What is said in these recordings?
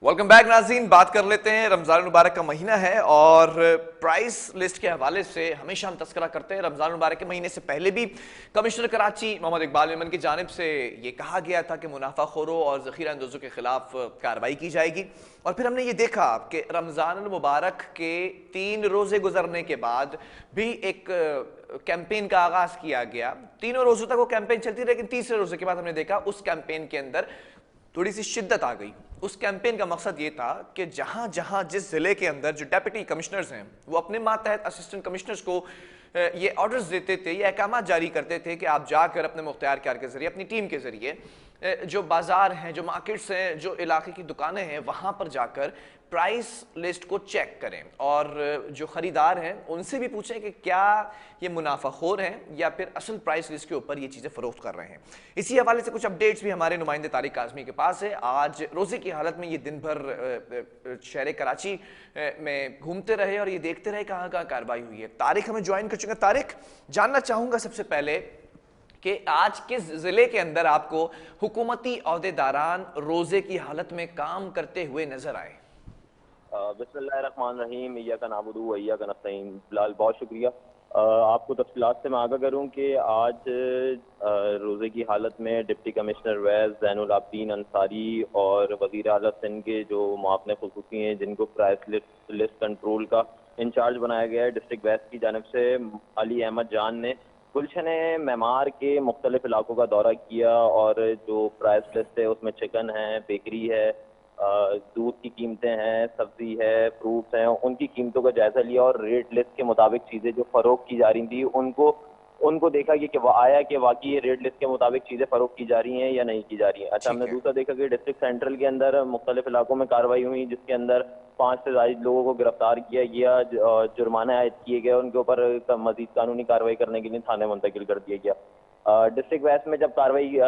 Welcome back नाज़रीन। बात कर लेते हैं, रमज़ान मुबारक का महीना है और प्राइस लिस्ट के हवाले से हमेशा हम तस्करा करते हैं। रमज़ान मुबारक के महीने से पहले भी कमिश्नर कराची मोहम्मद इकबाल मेमन की जानिब से ये कहा गया था कि मुनाफाखोरों और ज़ख़ीरा अंदोज़ों के खिलाफ कार्रवाई की जाएगी। और फिर हमने ये देखा कि रमज़ान मुबारक के 3 रोज़े गुजरने के बाद भी एक कैंपेन का आगाज़ किया गया। तीनों रोज़ों तक वो कैंपेन चलती, लेकिन तीसरे रोज़े के बाद हमने देखा उस कैंपेन के अंदर थोड़ी सी शिद्दत आ गई। उस कैंपेन का मकसद ये था कि जहां जहां जिस जिले के अंदर जो डेप्यूटी कमिश्नर्स हैं वो अपने मातहत असिस्टेंट कमिश्नर्स को ये ऑर्डर्स देते थे, ये अहकाम जारी करते थे कि आप जाकर अपने मुख्तियार कार के जरिए, अपनी टीम के जरिए जो बाजार हैं, जो मार्केट्स हैं, जो इलाके की दुकानें हैं, वहां पर जाकर प्राइस लिस्ट को चेक करें और जो ख़रीदार हैं उनसे भी पूछें कि क्या ये मुनाफाखोर हैं या फिर असल प्राइस लिस्ट के ऊपर ये चीज़ें फ़रोख्त कर रहे हैं। इसी हवाले से कुछ अपडेट्स भी हमारे नुमाइंदे तारिक काज़मी के पास है। आज रोज़े की हालत में ये दिन भर शहर कराची में घूमते रहे और ये देखते रहे कहाँ कहाँ कार्रवाई हुई है। तारिक हमें ज्वाइन कर चुके हैं। तारिक, जानना चाहूँगा सबसे पहले कि आज किस ज़िले के अंदर आपको हुकूमती अहदेदारान रोज़े की हालत में काम करते हुए नज़र आए? बिस्मिल्लाहिर्रहमानिर्रहीम, इय्याका नअबुदु व इय्याका नस्तईन। बिलाल, बहुत शुक्रिया। आपको तफसीलात से मैं आगाह करूँ कि आज रोज़े की हालत में डिप्टी कमिश्नर वैज़ ज़ैनुल आबदीन अंसारी और वज़ीर आला सिंध के जो मुआवने ख़ुसूसी हैं, जिनको प्राइस लिस्ट कंट्रोल का इंचार्ज बनाया गया है डिस्ट्रिक्ट वेस्ट की जानिब से, अली अहमद जान ने गुलशन मेमार के मुख्तलिफ इलाकों का दौरा किया और जो प्राइस लिस्ट है उसमें चिकन है, बेकरी है, दूध की कीमतें हैं, सब्जी है, फ्रूट्स हैं, उनकी कीमतों का जायजा लिया और रेट लिस्ट के मुताबिक चीज़ें जो फरोख्त की जा रही थी उनको उनको देखा कि आया कि वाकई ये रेट लिस्ट के मुताबिक चीज़ें फरोख्त की जा रही हैं या नहीं की जा रही हैं। अच्छा, हमने ठीक है। दूसरा देखा कि डिस्ट्रिक्ट सेंट्रल के अंदर मुख्तलिफ इलाकों में कार्रवाई हुई, जिसके अंदर 5 से ज़ायद लोगों को गिरफ्तार किया गया, जुर्माना आयद किए गए, उनके ऊपर मजीद कानूनी कार्रवाई करने के लिए थाने मुंतकिल कर दिया गया। डिस्ट्रिक्ट वेस्ट में जब कार्रवाई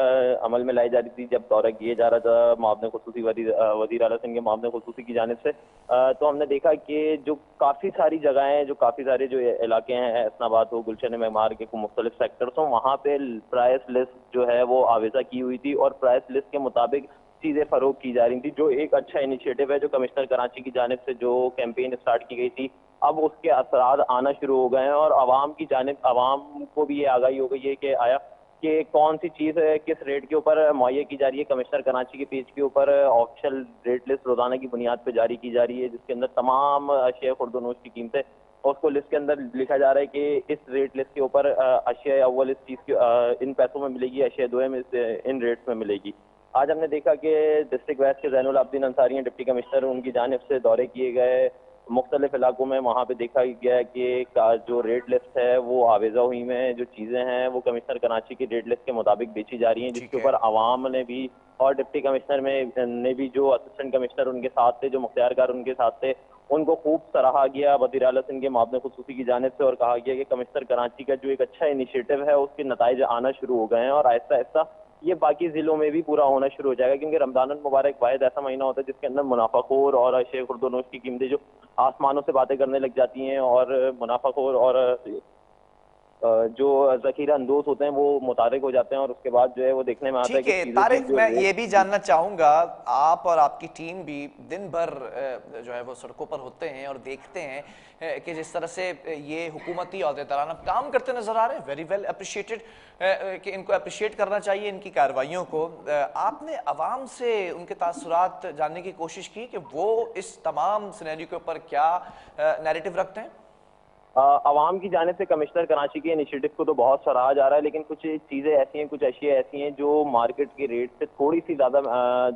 अमल में लाई जा रही थी, जब दौरा किया जा रहा था मुआवने खुसूसी वज़ीर आला सिंध के मुआवने खुसूसी की जानिब से, तो हमने देखा कि जो काफ़ी सारी जगहें, जो काफ़ी सारे जो इलाके हैं, हसनाबाद हो, गुलशन मेमार के मुख्तलिफ सेक्टर्स हों, वहाँ पे प्राइस लिस्ट जो है वो आवेज़ा की हुई थी और प्राइस लिस्ट के मुताबिक चीज़ें फ़रोग़ की जा रही थी, जो एक अच्छा इनिशिएटिव है जो कमिश्नर कराची की जानिब से जो कैंपेन स्टार्ट की गई थी, अब उसके असरात आना शुरू हो गए हैं और आवाम की जानिब, आवाम को भी ये आगाही हो गई है कि आया कि कौन सी चीज़ किस रेट के ऊपर मुहैया की जा रही है। कमिश्नर कराची के पेज के ऊपर ऑफिशियल रेट लिस्ट रोजाना की बुनियाद पर जारी की जा रही है, जिसके अंदर तमाम अशिया खुर्दनोश की कीमतें, और उसको लिस्ट के अंदर लिखा जा रहा है कि इस रेट लिस्ट के ऊपर अशिया अव्वल इस चीज़ की इन पैसों में मिलेगी, अशिया दोयम इन रेट्स में मिलेगी। आज हमने देखा कि डिस्ट्रिक्ट वेस्ट के ज़ैनुल आबदीन अंसारी हैं डिप्टी कमिश्नर, उनकी जानिब से दौरे किए गए मुख्तलिफ इलाकों में। वहाँ पे देखा गया है कि जो रेट लिस्ट है वो आवेज़ा हुई में जो चीज़ें हैं वो कमिश्नर कराची की रेट लिस्ट के मुताबिक बेची जा रही हैं, ठीक जिसके है। ऊपर आवाम ने भी और डिप्टी कमिश्नर ने भी, जो असिस्टेंट कमिश्नर उनके साथ थे, जो मुख्तियारकार उनके साथ थे, उनको खूब सराहा गया वज़ीर आला सिंध के मुआवने खुसूसी की जानिब से और कहा गया कि कमिश्नर कराची का जो एक अच्छा इनिशिएटिव है उसके नताइज आना शुरू हो गए हैं और आहिस्ता आहिस्ता ये बाकी जिलों में भी पूरा होना शुरू हो जाएगा, क्योंकि रमजान मुबारक वाहिद ऐसा महीना होता है जिसके अंदर मुनाफाखोर और शेख खुर्दनोश की कीमतें जो आसमानों से बातें करने लग जाती हैं और मुनाफाखोर और जो ज़ख़ीरा अंदोज़ होते हैं वो मुतारिक हो जाते हैं और उसके बाद जो है वो देखने में आता है ठीक कि है चीज़ों की तारिक, जो मैं ये भी रेट। जानना चाहूँगा, आप और आपकी टीम भी दिन भर जो है वो सड़कों पर होते हैं और देखते हैं कि जिस तरह से ये हुकूमती अहदेदारान अब काम करते नज़र आ रहे हैं। वेरी वेल अप्रिशिएटेड, कि इनको अप्रिशिएट करना चाहिए इनकी कार्रवाइयों को। आपने अवाम से उनके तासुरात जानने की कोशिश की कि वो इस तमाम सिनेरियो के ऊपर क्या नैरेटिव रखते हैं? अवाम की जानिब से कमिश्नर कराची के इनिशिएटिव को तो बहुत सराहा जा रहा है, लेकिन कुछ चीज़ें ऐसी हैं, कुछ अशिया ऐसी हैं जो मार्केट के रेट से थोड़ी सी ज़्यादा,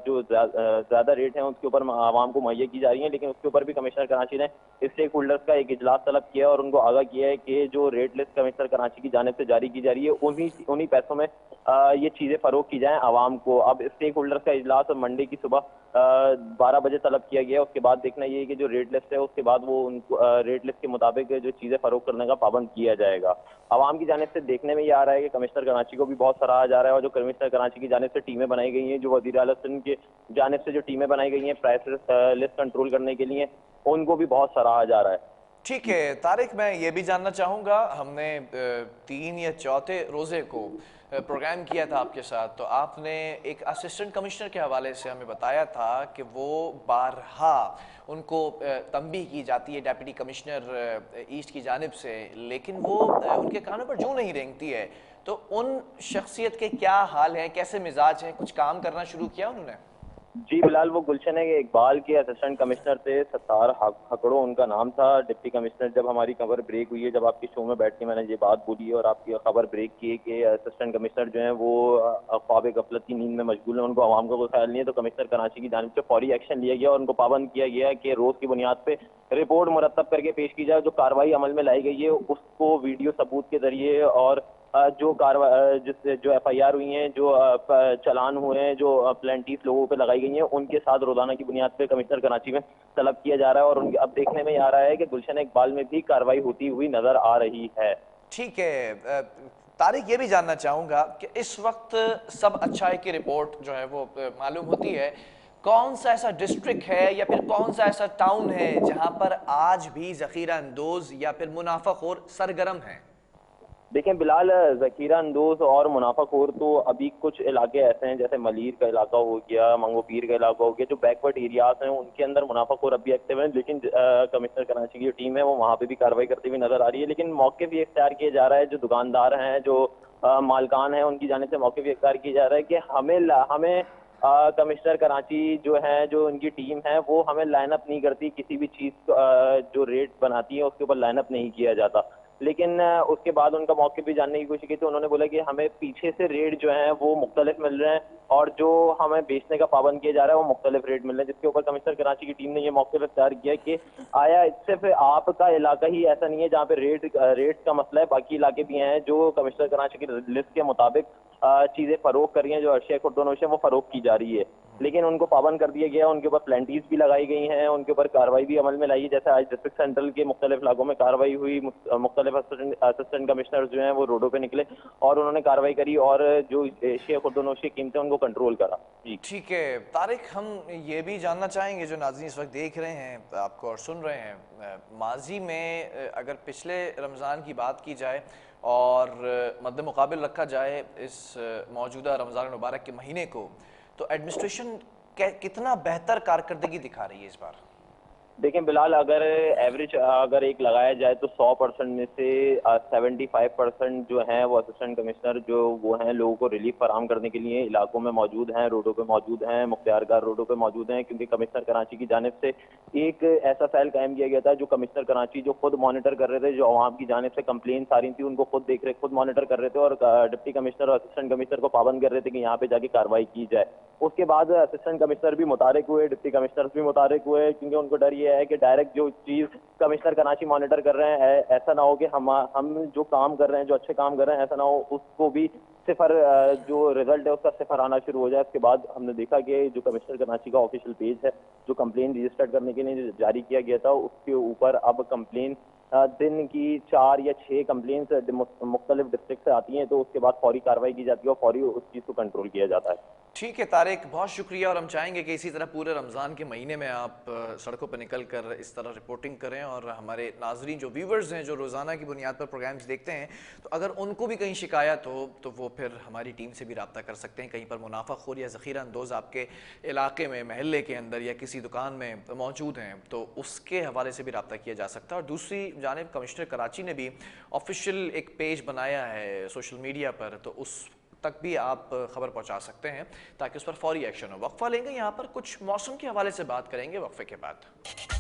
जो ज़्यादा रेट हैं उसके ऊपर आवाम को मुहैया की जा रही हैं, लेकिन उसके ऊपर भी कमिश्नर कराची ने स्टेक होल्डर्स का एक इजलास तलब किया और उनको आगाह किया है कि जो रेट लिस्ट कमिश्नर कराची की जानिब से जारी की जा रही है उन्हीं उन्हीं पैसों में ये चीज़ें फ़रोख्त की जाएँ आवाम को। अब स्टेक होल्डर्स का इजलास मंडे की सुबह 12 बजे तलब किया गया। उसके बाद देखना ये है कि जो रेट लिस्ट है उसके बाद वो उनको रेट लिस्ट के मुताबिक जो चीज़ें फ़रोख्त करने का पाबंद किया जाएगा। आवाम की जानिब से देखने में ये आ रहा है कि कमिश्नर कराची को भी बहुत सराहा जा रहा है और जो कमिश्नर कराची की जानिब से टीमें बनाई गई हैं, जो वज़ीर आला सिंध की जानिब से जो टीमें बनाई गई हैं प्राइस लिस्ट कंट्रोल करने के लिए, उनको भी बहुत सराहा जा रहा है। ठीक है तारिक, मैं ये भी जानना चाहूँगा, हमने 3 या चौथे रोज़े को प्रोग्राम किया था आपके साथ, तो आपने एक असिस्टेंट कमिश्नर के हवाले से हमें बताया था कि वो बारहा उनको तंबीह की जाती है डेप्यूटी कमिश्नर ईस्ट की जानिब से, लेकिन वो उनके कानों पर जूं नहीं रेंगती है। तो उन शख्सियत के क्या हाल हैं, कैसे मिजाज हैं, कुछ काम करना शुरू किया उन्होंने? जी बिलाल, वो गुलशन इकबाल के असिस्टेंट कमिश्नर थे, सत्तार हकड़ो उनका नाम था। डिप्टी कमिश्नर, जब हमारी खबर ब्रेक हुई है, जब आपके शो में बैठ के मैंने ये बात बोली है और आपकी खबर ब्रेक की है कि असिस्टेंट कमिश्नर जो है वो ख्वाब गफलत की नींद में मशगूल है, उनको आवाम का कोई ख्याल नहीं है, तो कमिश्नर कराची की जानिब से फौरी एक्शन लिया गया और उनको पाबंद किया गया कि रोज की बुनियाद पे रिपोर्ट मुरतब करके पेश की जाए। जो कार्रवाई अमल में लाई गई है उसको वीडियो सबूत के जरिए और जो कार्रवाई जो एफआईआर हुई हैं, जो चालान हुए हैं, जो प्लेंटीज लोगों पे लगाई गई हैं, उनके साथ रोजाना की बुनियाद पे कमिश्नर कराची में तलब किया जा रहा है और उनके अब देखने में आ रहा है कि गुलशन इकबाल में भी कार्रवाई होती हुई नजर आ रही है। ठीक है तारिक, ये भी जानना चाहूँगा कि इस वक्त सब अच्छाई की रिपोर्ट जो है वो मालूम होती है, कौन सा ऐसा डिस्ट्रिक्ट है या फिर कौन सा ऐसा टाउन है जहाँ पर आज भी ज़ख़ीरा अंदोज़ या फिर मुनाफाखोर सरगर्म हैं? देखें बिलाल, जखीरा अंदोज और मुनाफाखोर तो अभी कुछ इलाके ऐसे हैं, जैसे मलीर का इलाका हो गया, मंगोपीर का इलाका हो गया, जो बैकवर्ड एरियाज हैं उनके अंदर मुनाफाखोर अभी एक्टिव हैं, लेकिन कमिश्नर कराची की टीम है वो वहाँ पे भी कार्रवाई करती हुई नजर आ रही है। लेकिन मौके भी इख्तियार किया जा रहा है, जो दुकानदार हैं, जो मालकान हैं, उनकी जानिब से मौके भी इख्तियार किया जा रहा है कि हमें कमिश्नर कराची जो है, जो उनकी टीम है, वो हमें लाइनअप नहीं करती, किसी भी चीज़ जो रेट बनाती है उसके ऊपर लाइनअप नहीं किया जाता। लेकिन उसके बाद उनका मौके भी जानने की कोशिश की तो उन्होंने बोला कि हमें पीछे से रेट जो है वो मुख्तलिफ मिल रहे हैं और जो हमें बेचने का पाबंद किया जा रहा है वो मुख्तलिफ रेट मिल रहे हैं, जिसके ऊपर कमिश्नर कराची की टीम ने ये मौके पर तैयार किया कि आया सिर्फ आपका इलाका ही ऐसा नहीं है जहाँ पे रेट का मसला है, बाकी इलाके भी हैं जो कमिश्नर कराची की लिस्ट के मुताबिक चीजें फरोख कर रही हैं, जो अशिया खुर्दोनोश है वो फरोख की जा रही है। लेकिन उनको पाबंद कर दिया गया, उनके ऊपर प्लेंटीज भी लगाई गई हैं, उनके ऊपर कार्रवाई भी अमल में लाई है। जैसे आज डिस्ट्रिक्ट सेंट्रल के मुख्तलिफ इलाकों में कार्रवाई हुई, मुख्तलिफ असिस्टेंट कमिश्नर जो हैं वो रोडों पे निकले और उन्होंने कार्रवाई करी और जो एशिया खुर्दोनोश की कीमतें उनको कंट्रोल करा। जी ठीक है तारिक, हम ये भी जानना चाहेंगे, जो नाज़रीन इस वक्त देख रहे हैं आपको और सुन रहे हैं, माजी में अगर पिछले रमज़ान की बात की जाए और मद्दे मुकाबिल रखा जाए इस मौजूदा रमज़ान मुबारक के महीने को, तो एडमिनिस्ट्रेशन कितना बेहतर कारकर्दगी दिखा रही है इस बार? देखें बिलाल, अगर एवरेज अगर एक लगाया जाए तो 100% में से 75% जो हैं वो असिस्टेंट कमिश्नर जो वो हैं लोगों को रिलीफ फराहम करने के लिए इलाकों में मौजूद हैं, रोडों पे मौजूद हैं, मुख्तियारगार रोडों पे मौजूद हैं, क्योंकि कमिश्नर कराची की जानिब से एक ऐसा सेल कायम किया गया था जो कमिश्नर कराची जो खुद मॉनिटर कर रहे थे, जो अवाम की जानिब से कंप्लेंट्स आ रही थी उनको खुद देख रहे, खुद मॉनिटर कर रहे थे और डिप्टी कमिश्नर और असिस्टेंट कमिश्नर को पाबंद कर रहे थे कि यहाँ पे जाके कार्रवाई की जाए। उसके बाद असिस्टेंट कमिश्नर भी मुतारिक हुए, डिप्टी कमिश्नर भी मुतारिक हुए, क्योंकि उनको डर ये है कि डायरेक्ट जो चीज कमिश्नर कराची मॉनिटर कर रहे हैं ऐसा ना हो कि हम जो काम कर रहे हैं, जो अच्छे काम कर रहे हैं, ऐसा ना हो उसको भी सिफर जो रिजल्ट है उसका सिफर आना शुरू हो जाए। उसके बाद हमने देखा कि जो कमिश्नर कराची का ऑफिशियल पेज है जो कंप्लेन रजिस्टर करने के लिए जारी किया गया था, उसके ऊपर अब कंप्लेन दिन की 4 या 6 कंप्लेन मुख्तलिफ डिस्ट्रिक्ट से आती हैं, तो उसके बाद फौरी कार्रवाई की जाती है और फौरी उस चीज़ को कंट्रोल किया जाता है। ठीक है तारिक, बहुत शुक्रिया, और हम चाहेंगे कि इसी तरह पूरे रमज़ान के महीने में आप सड़कों पर निकल कर इस तरह रिपोर्टिंग करें और हमारे नाजरीन जो व्यूवर्स हैं, जो रोज़ाना की बुनियाद पर प्रोग्राम्स देखते हैं, तो अगर उनको भी कहीं शिकायत हो तो वो फिर हमारी टीम से भी रब्ता कर सकते हैं। कहीं पर मुनाफाखोर या ज़ख़ीरा अंदोज़ आपके इलाके में, महल्ले के अंदर या किसी दुकान में मौजूद हैं तो उसके हवाले से भी रब्ता किया जा सकता है। और दूसरी जानिब कमिश्नर कराची ने भी ऑफिशियल एक पेज बनाया है सोशल मीडिया पर, तो उस तक भी आप खबर पहुंचा सकते हैं ताकि उस पर फौरी एक्शन हो। वक्फा लेंगे, यहाँ पर कुछ मौसम के हवाले से बात करेंगे वक्फे के बाद।